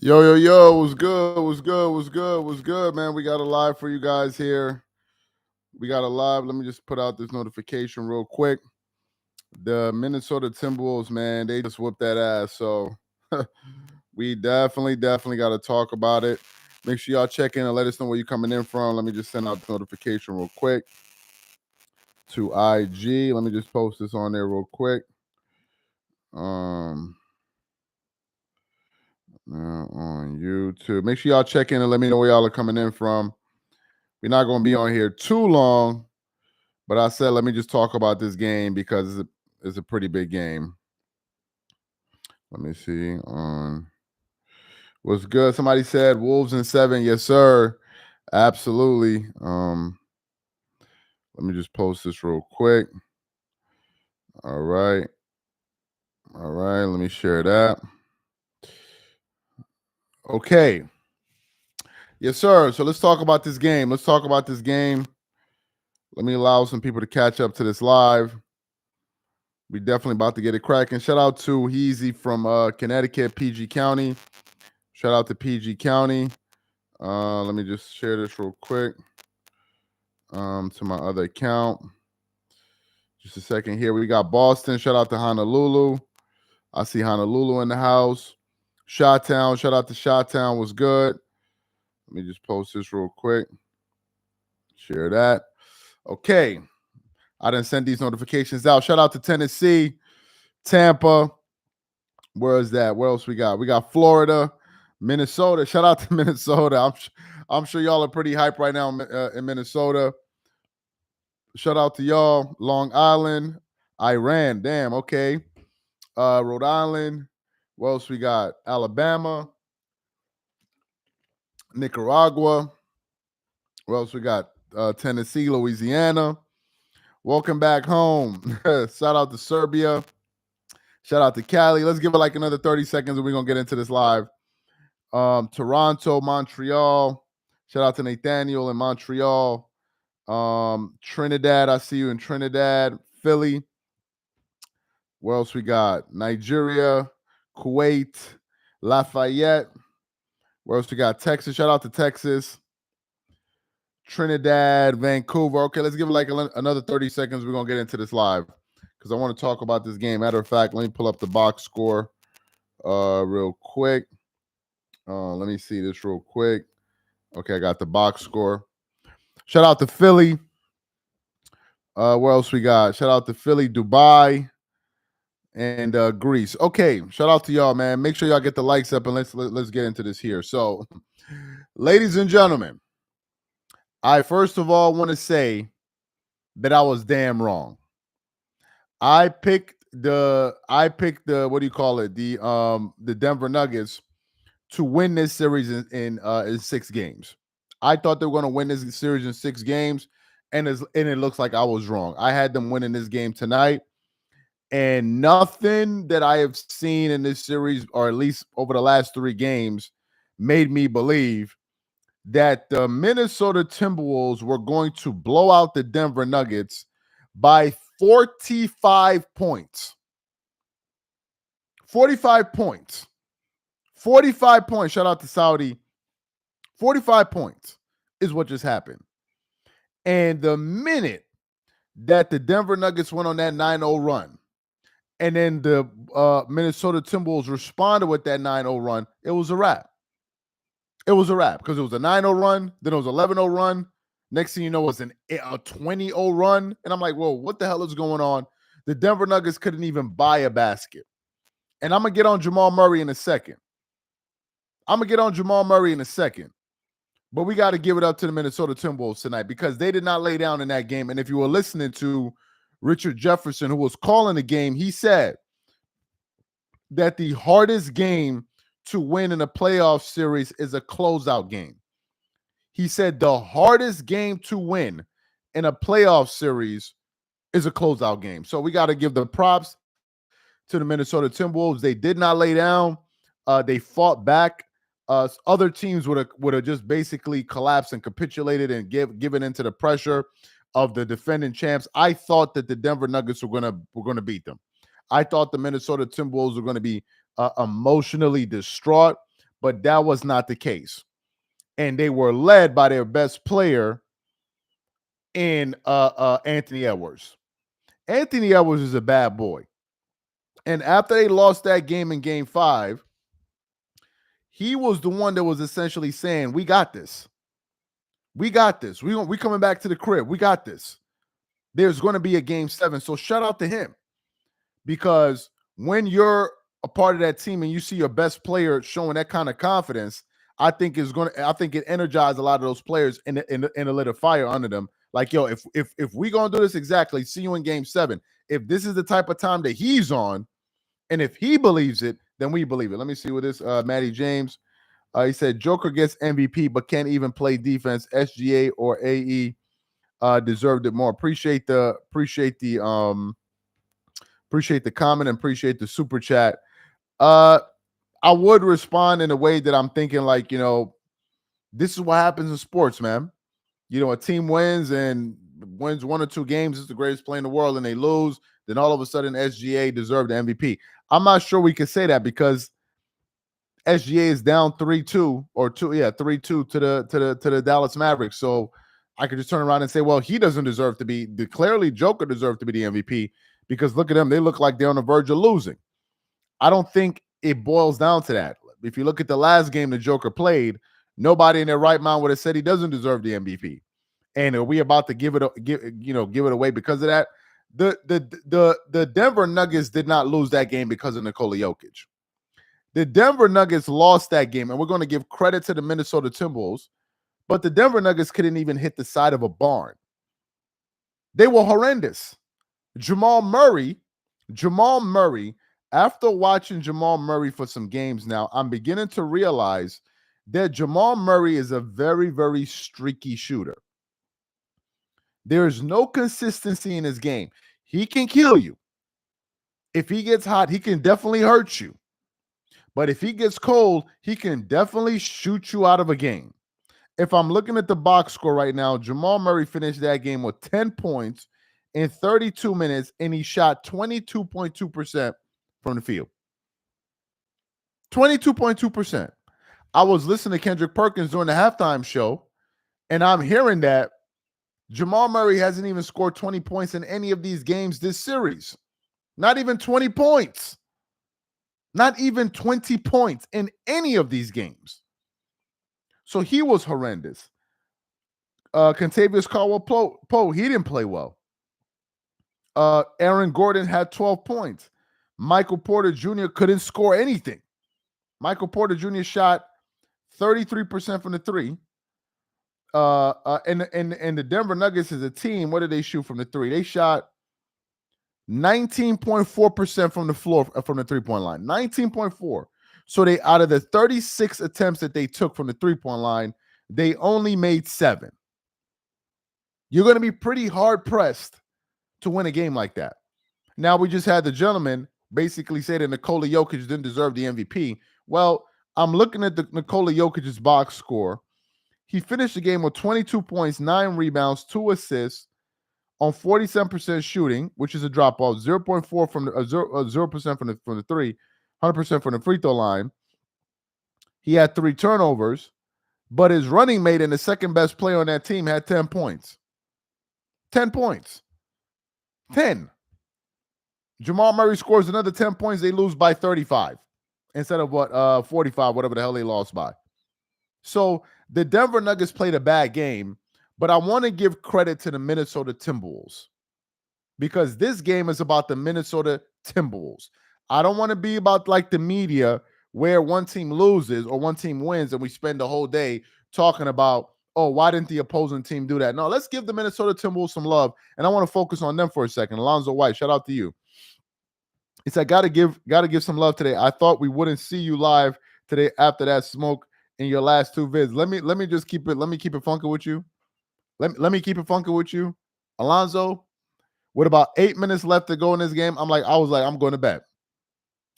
Yo, what's good? What's good, man? We got a live for you guys here. We got a live. Let me just put out this notification real quick. The Minnesota Timberwolves, man, they just whooped that ass. So we definitely got to talk about it. Make sure y'all check in and let us know where you're coming in from. Let me just send out the notification real quick to IG. Let me just post this on there real quick. On YouTube. Make sure y'all check in and let me know where y'all are coming in from. We're not going to be on here too long, but I said let me just talk about this game because it's a pretty big game. Let me see on what's good. Somebody said Wolves in 7. Yes, sir. Absolutely. Let me just post this real quick. All right. Let me share that. Okay. Yes, sir. So let's talk about this game. Let me allow some people to catch up to this live. We definitely about to get it cracking. Shout out to Heezy from Connecticut, PG County. Shout out to PG County. Let me just share this real quick to my other account. Just a second here. We got Boston. Shout out to Honolulu. I see Honolulu in the house. Chi-Town. Shout out to Chi-Town. Was good. Let me just post this real quick. Share that. Okay. I didn't send these notifications out. Shout out to Tennessee, Tampa. Where is that? Where else we got? We got Florida, Minnesota. Shout out to Minnesota. I'm sure y'all are pretty hyped right now in Minnesota. Shout out to y'all. Long Island, Iran. Damn, okay. Rhode Island. What else we got? Alabama, Nicaragua. What else we got? Tennessee, Louisiana. Welcome back home. Shout out to Serbia. Shout out to Cali. Let's give it like another 30 seconds and we're going to get into this live. Toronto, Montreal. Shout out to Nathaniel in Montreal. Trinidad, I see you in Trinidad. Philly. Where else we got? Nigeria, Kuwait, Lafayette. Where else we got? Texas. Shout out to Texas. Trinidad, Vancouver. Okay, let's give it like another 30 seconds. We're going to get into this live because I want to talk about this game. Matter of fact, let me pull up the box score real quick. Let me see this real quick. Okay, I got the box score. Shout out to Philly. Where else we got? Shout out to Philly, Dubai, and Greece. Okay, shout out to y'all, man. Make sure y'all get the likes up and let's get into this here. So, ladies and gentlemen, I first of all want to say that I was damn wrong. I picked the what do you call it? The Denver Nuggets to win this series in 6 games. I thought they were going to win this series in 6 games, and it looks like I was wrong. I had them winning this game tonight, and nothing that I have seen in this series, or at least over the last 3 games, made me believe that the Minnesota Timberwolves were going to blow out the Denver Nuggets by 45 points. 45 points. 45 points. Shout out to Saudi. 45 points is what just happened. And the minute that the Denver Nuggets went on that 9-0 run, and then the Minnesota Timberwolves responded with that 9-0 run, it was a wrap. It was a wrap because it was a 9-0 run, then it was 11-0 run. Next thing you know, it was a 20-0 run. And I'm like, whoa, what the hell is going on? The Denver Nuggets couldn't even buy a basket. And I'm going to get on Jamal Murray in a second. But we got to give it up to the Minnesota Timberwolves tonight because they did not lay down in that game. And if you were listening to Richard Jefferson, who was calling the game, he said that the hardest game to win in a playoff series is a closeout game. He said the hardest game to win in a playoff series is a closeout game. So we got to give the props to the Minnesota Timberwolves. They did not lay down. They fought back. Other teams would have just basically collapsed and capitulated and given into the pressure of the defending champs. I thought that the Denver Nuggets were gonna beat them. I thought the Minnesota Timberwolves were going to be emotionally distraught. but that was not the case. And they were led by their best player in Anthony Edwards. Anthony Edwards is a bad boy. And after they lost that game in game 5, he was the one that was essentially saying, we got this. We got this. We coming back to the crib. We got this. There's going to be a game 7. So shout out to him. Because when you're a part of that team and you see your best player showing that kind of confidence, I think it energized a lot of those players and lit a fire under them. Like, yo, if we gonna do this exactly, see you in game 7. If this is the type of time that he's on, and if he believes it, then we believe it. Let me see what this Matty James. He said Joker gets MVP but can't even play defense. SGA or AE deserved it more. Appreciate the comment and appreciate the super chat. I would respond in a way that I'm thinking like, this is what happens in sports, man. A team wins 1 or 2 games. It's the greatest play in the world and they lose. Then all of a sudden SGA deserved the MVP. I'm not sure we can say that because SGA is down 3-2 or 3-2 to the Dallas Mavericks. So I could just turn around and say, well, he doesn't deserve to be. Clearly, Joker deserved to be the MVP because look at them. They look like they're on the verge of losing. I don't think it boils down to that. If you look at the last game the Joker played, nobody in their right mind would have said he doesn't deserve the MVP. And are we about to give it away because of that? The Denver Nuggets did not lose that game because of Nikola Jokic. The Denver Nuggets lost that game, and we're going to give credit to the Minnesota Timberwolves, but the Denver Nuggets couldn't even hit the side of a barn. They were horrendous. Jamal Murray, after watching Jamal Murray for some games now, I'm beginning to realize that Jamal Murray is a very, very streaky shooter. There's no consistency in his game. He can kill you. If he gets hot, he can definitely hurt you. But if he gets cold, he can definitely shoot you out of a game. If I'm looking at the box score right now, Jamal Murray finished that game with 10 points in 32 minutes, and he shot 22.2% from the field. 22.2%. I was listening to Kendrick Perkins during the halftime show, and I'm hearing that Jamal Murray hasn't even scored 20 points in any of these games this series. Not even 20 points. Not even 20 points in any of these games. So he was horrendous. Contavious Caldwell-Pope, he didn't play well. Aaron Gordon had 12 points. Michael Porter Jr. couldn't score anything. Michael Porter Jr. shot 33% from the 3. And the Denver Nuggets as a team, what did they shoot from the 3? They shot 19.4% from the floor from the 3-point line. 19.4. So they, out of the 36 attempts that they took from the 3-point line, they only made 7. You're going to be pretty hard pressed to win a game like that. Now, we just had the gentleman basically say that Nikola Jokic didn't deserve the MVP. Well, I'm looking at the Nikola Jokic's box score. He finished the game with 22 points, 9 rebounds, 2 assists on 47% shooting, which is a drop off, 0.4 from the 0% from the 3, 100% from the free throw line. He had 3 turnovers, but his running mate and the second best player on that team had 10 points. 10 points. 10. Jamal Murray scores another 10 points. They lose by 35 instead of 45, whatever the hell they lost by. So the Denver Nuggets played a bad game, but I want to give credit to the Minnesota Timberwolves because this game is about the Minnesota Timberwolves. I don't want to be about like the media where one team loses or one team wins and we spend the whole day talking about, oh, why didn't the opposing team do that? No, let's give the Minnesota Timberwolves some love, and I want to focus on them for a second. Alonzo White, shout out to you. He said, gotta give some love today. I thought we wouldn't see you live today after that smoke in your last 2 vids. Let me just keep it funky with you. Let me keep it funky with you. Alonzo, with about 8 minutes left to go in this game, I was like, I'm going to bed.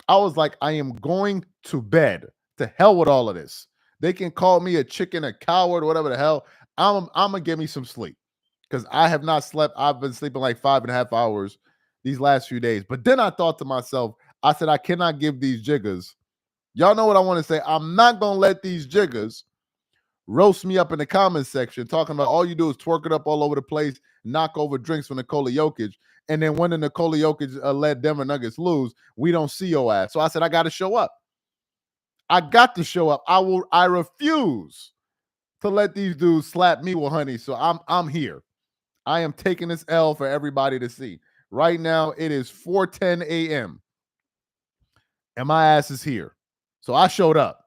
I was like, I am going to bed. To hell with all of this. They can call me a chicken, a coward, whatever the hell. I'm gonna give me some sleep because I have not slept. I've been sleeping like 5.5 hours these last few days. But then I thought to myself, I said, I cannot give these jiggers Y'all know what I want to say. I'm not going to let these jiggers roast me up in the comments section talking about all you do is twerk it up all over the place, knock over drinks from Nikola Jokic, and then when the Nikola Jokic let Denver Nuggets lose, we don't see your ass. So I said, I got to show up. I got to show up. I refuse to let these dudes slap me with honey. So I'm here. I am taking this L for everybody to see. Right now, it is 4:10 a.m. and my ass is here. So I showed up.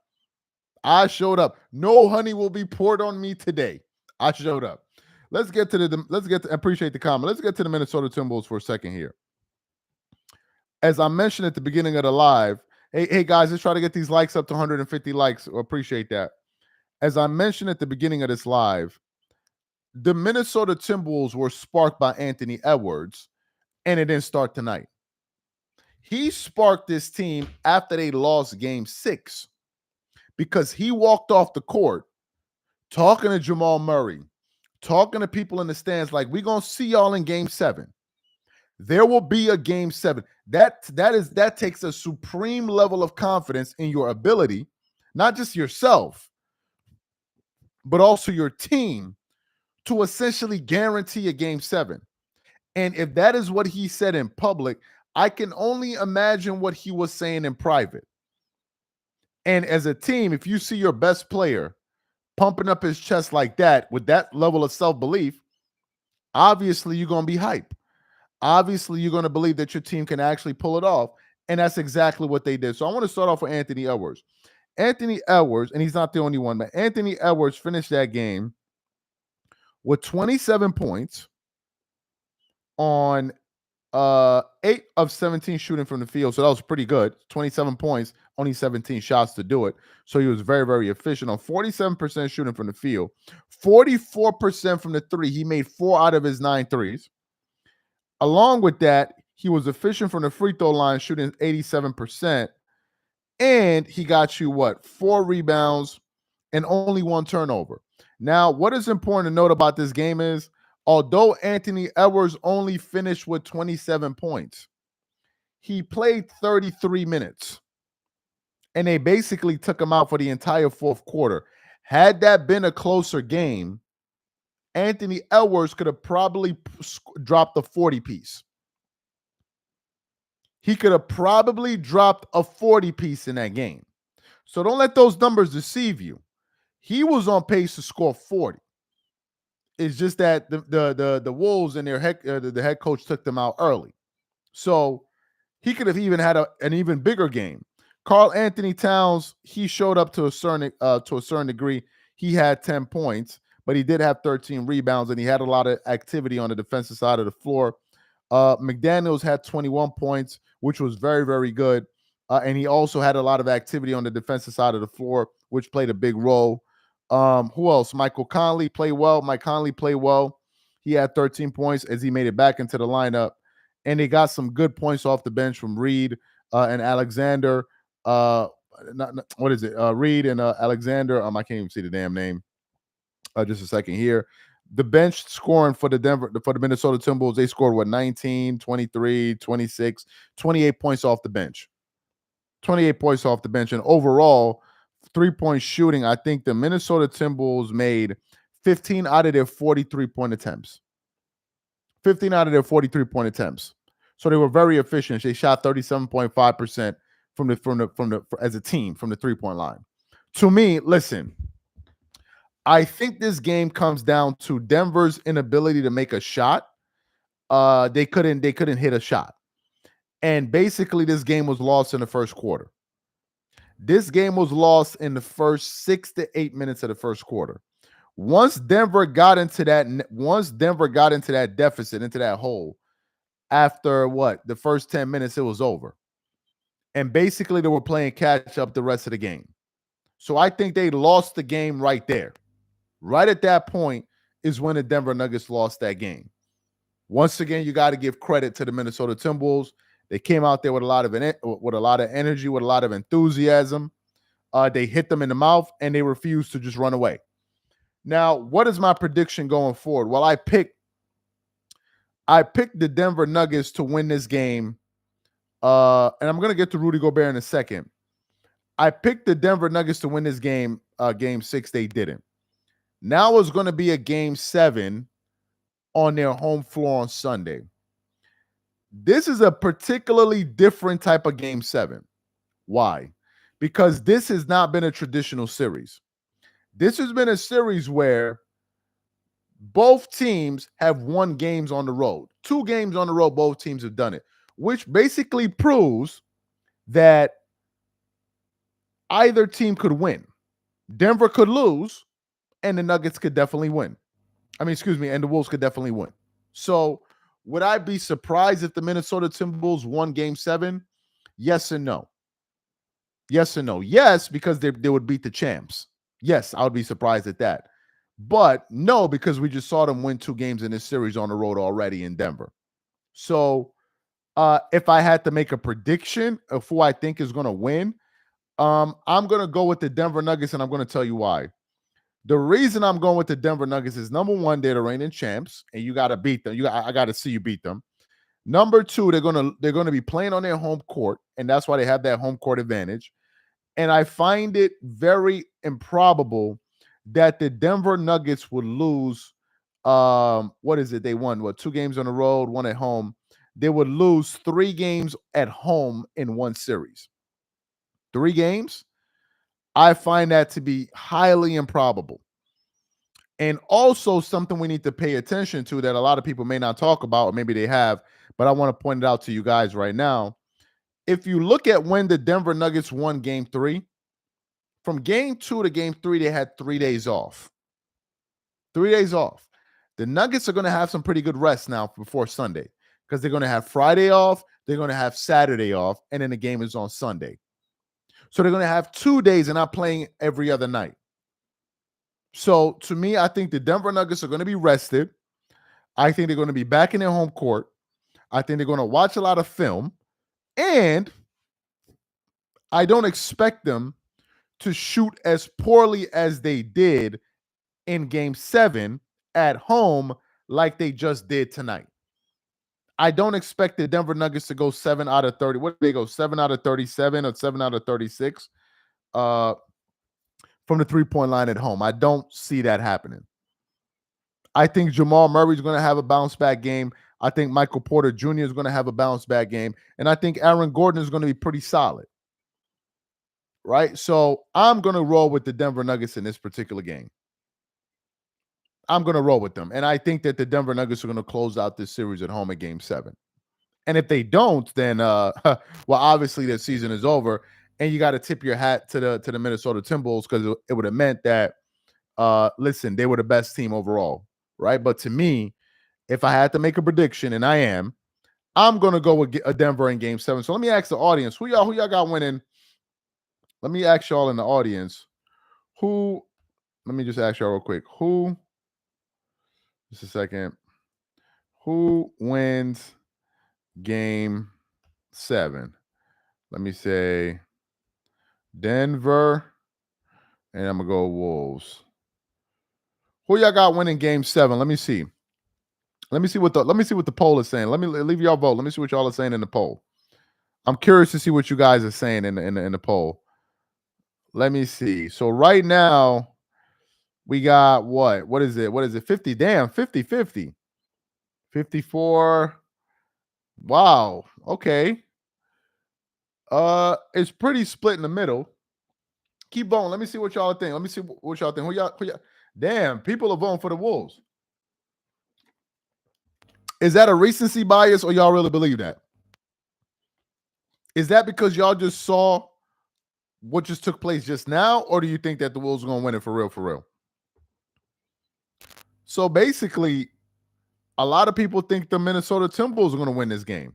No honey will be poured on me today. I showed up. Appreciate the comment. Let's get to the Minnesota Timberwolves for a second here. As I mentioned at the beginning of the live, hey guys, let's try to get these likes up to 150 likes. Appreciate that. As I mentioned at the beginning of this live, the Minnesota Timberwolves were sparked by Anthony Edwards, and it didn't start tonight. He sparked this team after they lost game 6 because he walked off the court talking to Jamal Murray, talking to people in the stands like, we're going to see y'all in game 7. There will be a game 7. That takes a supreme level of confidence in your ability, not just yourself, but also your team, to essentially guarantee a game 7. And if that is what he said in public, I can only imagine what he was saying in private. And as a team, if you see your best player pumping up his chest like that with that level of self-belief, obviously you're going to be hype. Obviously, you're going to believe that your team can actually pull it off. And that's exactly what they did. So I want to start off with Anthony Edwards. Anthony Edwards, and he's not the only one, but Anthony Edwards finished that game with 27 points on 8 of 17 shooting from the field. So that was pretty good. 27 points, only 17 shots to do it. So he was very, very efficient on 47% shooting from the field, 44% from the three. He made 4 out of his 9 threes. Along with that, he was efficient from the free throw line, shooting 87%. And he got you, 4 rebounds and only 1 turnover. Now, what is important to note about this game is, although Anthony Edwards only finished with 27 points, he played 33 minutes. And they basically took him out for the entire fourth quarter. Had that been a closer game, Anthony Edwards could have probably dropped a 40 piece. He could have probably dropped a 40 piece in that game. So don't let those numbers deceive you. He was on pace to score 40. It's just that the Wolves and their the head coach took them out early. So he could have even had an even bigger game. Karl Anthony Towns, he showed up to a certain degree. He had 10 points, but he did have 13 rebounds, and he had a lot of activity on the defensive side of the floor. McDaniels had 21 points, which was very, very good. And he also had a lot of activity on the defensive side of the floor, which played a big role. Who else? Michael Conley played well. Mike Conley played well. He had 13 points as he made it back into the lineup. And they got some good points off the bench from Reed and Alexander. Reed and Alexander. I can't even see the damn name. Just a second here. The bench scoring for the Minnesota Timberwolves, they scored 19, 23, 26, 28 points off the bench. 28 points off the bench. And overall, 3-point shooting, I think the Minnesota Timberwolves made 15 out of their 43-point attempts. 15 out of their 43-point attempts. So they were very efficient. They shot 37.5% as a team from the 3-point line. To me, listen, I think this game comes down to Denver's inability to make a shot. They couldn't hit a shot. And basically this game was lost in the first quarter. This game was lost in the first 6 to 8 minutes of the first quarter. Once Denver got into that deficit, into that hole, after the first 10 minutes, it was over. And basically they were playing catch up the rest of the game. So I think they lost the game right there. Right at that point is when the Denver Nuggets lost that game. Once again, you got to give credit to the Minnesota Timberwolves. They came out there with a lot of energy, with a lot of enthusiasm. They hit them in the mouth, and they refused to just run away. Now, what is my prediction going forward? Well, I picked the Denver Nuggets to win this game, and I'm going to get to Rudy Gobert in a second. I picked the Denver Nuggets to win this game, game 6. They didn't. Now it's going to be a game 7 on their home floor on Sunday. This is a particularly different type of game 7. Why? Because this has not been a traditional series. This has been a series where both teams have won games on the road. 2 games on the road, both teams have done it, which basically proves that either team could win. Denver could lose, and the Nuggets could definitely win. And the Wolves could definitely win. So would I be surprised if the Minnesota Timberwolves won game 7? Yes and no. Yes and no. Yes, because they would beat the champs. Yes, I would be surprised at that. But no, because we just saw them win 2 games in this series on the road already in Denver. So if I had to make a prediction of who I think is going to win, I'm going to go with the Denver Nuggets, and I'm going to tell you why. The reason I'm going with the Denver Nuggets is, number one, they're the reigning champs, and you got to beat them. I got to see you beat them. Number two, they're going to be playing on their home court, and that's why they have that home court advantage. And I find it very improbable that the Denver Nuggets would lose. What is it? They won 2 games on the road, 1 at home. They would lose 3 games at home in one series. 3 games. I find that to be highly improbable. And also something we need to pay attention to that a lot of people may not talk about, or maybe they have, but I want to point it out to you guys right now. If you look at when the Denver Nuggets won game 3, from game 2 to game 3, they had 3 days off. 3 days off. The Nuggets are going to have some pretty good rest now before Sunday, because they're going to have Friday off, they're going to have Saturday off, and then the game is on Sunday. So they're going to have 2 days and not playing every other night. So to me, I think the Denver Nuggets are going to be rested. I think they're going to be back in their home court. I think they're going to watch a lot of film. And I don't expect them to shoot as poorly as they did in game 7 at home like they just did tonight. I don't expect the Denver Nuggets to go 7 out of 30. What did they go? 7 out of 37 or 7 out of 36 from the three-point line at home. I don't see that happening. I think Jamal Murray is going to have a bounce-back game. I think Michael Porter Jr. is going to have a bounce-back game. And I think Aaron Gordon is going to be pretty solid. Right? So I'm going to roll with the Denver Nuggets in this particular game. I'm going to roll with them. And I think that the Denver Nuggets are going to close out this series at home at game 7. And if they don't, then, well, obviously the season is over. And you got to tip your hat to the Minnesota Timberwolves, because it would have meant that, listen, they were the best team overall. Right? But to me, if I had to make a prediction, and I'm going to go with a Denver in game 7. So let me ask the audience, who y'all got winning? Let me ask y'all in the audience, let me just ask y'all real quick. Just a second. Who wins game 7? Let me say Denver, and I'm going to go Wolves. Who y'all got winning game 7? Let me see. Let me see what the poll is saying. Let me leave y'all vote. Let me see what y'all are saying in the poll. I'm curious to see what you guys are saying in the poll. Let me see. So right now, we got what? What is it? 50? Damn, 50-50. 54. Wow. Okay. It's pretty split in the middle. Keep voting. Let me see what y'all think. Let me see what y'all think. Who y'all? Damn, people are voting for the Wolves. Is that a recency bias, or y'all really believe that? Is that because y'all just saw what just took place just now, or do you think that the Wolves are going to win it for real, for real? So basically, a lot of people think the Minnesota Timberwolves are going to win this game.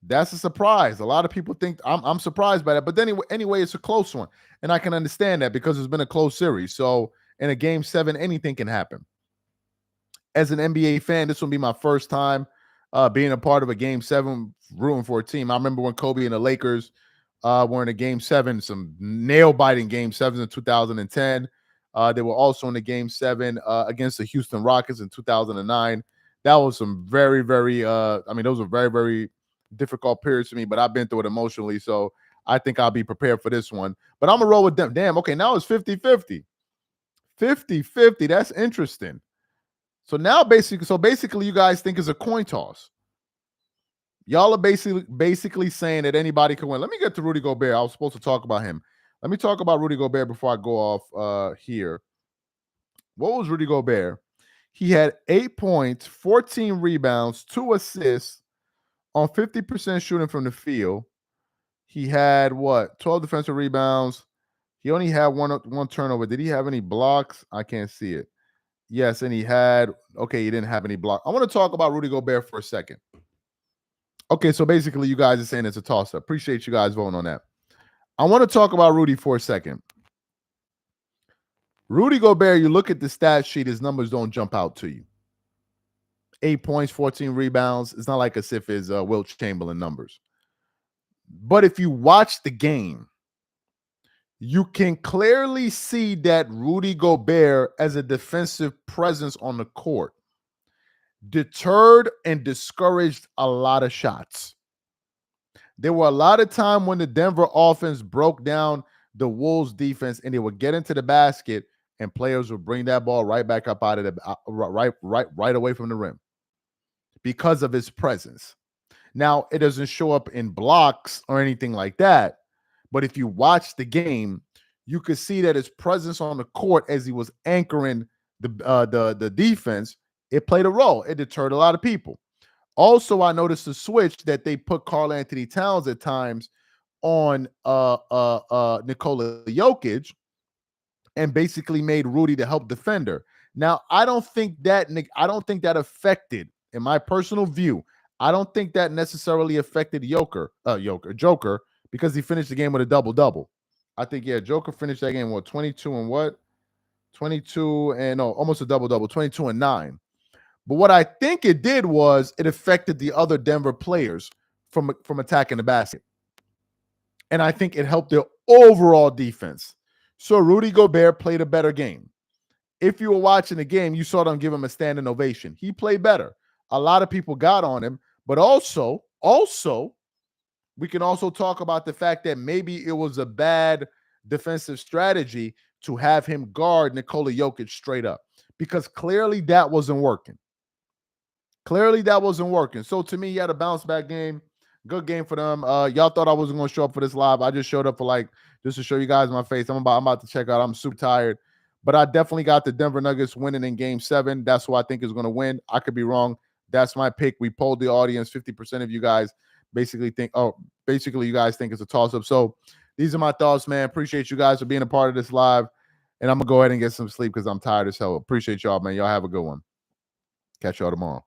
That's a surprise. A lot of people think I'm surprised by that. But then anyway, it's a close one. And I can understand that because it's been a close series. So in a game 7, anything can happen. As an NBA fan, this will be my first time being a part of a game 7, rooting for a team. I remember when Kobe and the Lakers were in a game 7, some nail-biting game 7s in 2010. They were also in the game 7 against the Houston Rockets in 2009. That was some very, very, those were very, very difficult periods for me, but I've been through it emotionally. So I think I'll be prepared for this one. But I'm going to roll with them. Damn, okay, now it's 50-50. 50-50. That's interesting. So now basically you guys think it's a coin toss. Y'all are basically saying that anybody can win. Let me get to Rudy Gobert. I was supposed to talk about him. Let me talk about Rudy Gobert before I go off here. What was Rudy Gobert? He had 8 points, 14 rebounds, 2 assists on 50% shooting from the field. He had 12 defensive rebounds. He only had one turnover. Did he have any blocks? I can't see it. Yes, and he didn't have any blocks. I want to talk about Rudy Gobert for a second. Okay, so basically you guys are saying it's a toss-up. Appreciate you guys voting on that. I want to talk about Rudy for a second. Rudy Gobert, you look at the stat sheet, his numbers don't jump out to you. 8 points, 14 rebounds. It's not like as if it's Wilt Chamberlain numbers. But if you watch the game, you can clearly see that Rudy Gobert, as a defensive presence on the court, deterred and discouraged a lot of shots. There were a lot of times when the Denver offense broke down the Wolves defense and they would get into the basket and players would bring that ball right back up out of the right away from the rim because of his presence. Now, it doesn't show up in blocks or anything like that, but if you watch the game, you could see that his presence on the court as he was anchoring the defense, it played a role. It deterred a lot of people. Also, I noticed the switch that they put Karl Anthony Towns at times on Nikola Jokic and basically made Rudy the help defender. Now, I don't think that affected, in my personal view, I don't think that necessarily affected Joker, because he finished the game with a double-double. I think, Joker finished that game with 22 and what? 22 and almost a double-double, 22 and 9. But what I think it did was it affected the other Denver players from attacking the basket. And I think it helped their overall defense. So Rudy Gobert played a better game. If you were watching the game, you saw them give him a standing ovation. He played better. A lot of people got on him. But also, we can also talk about the fact that maybe it was a bad defensive strategy to have him guard Nikola Jokic straight up, because clearly that wasn't working. So to me, he had a bounce back game. Good game for them. Y'all thought I wasn't going to show up for this live. I just showed up for just to show you guys my face. I'm about to check out. I'm super tired. But I definitely got the Denver Nuggets winning in game 7. That's who I think is going to win. I could be wrong. That's my pick. We polled the audience. 50% of you guys basically you guys think it's a toss-up. So these are my thoughts, man. Appreciate you guys for being a part of this live. And I'm going to go ahead and get some sleep because I'm tired as hell. Appreciate y'all, man. Y'all have a good one. Catch y'all tomorrow.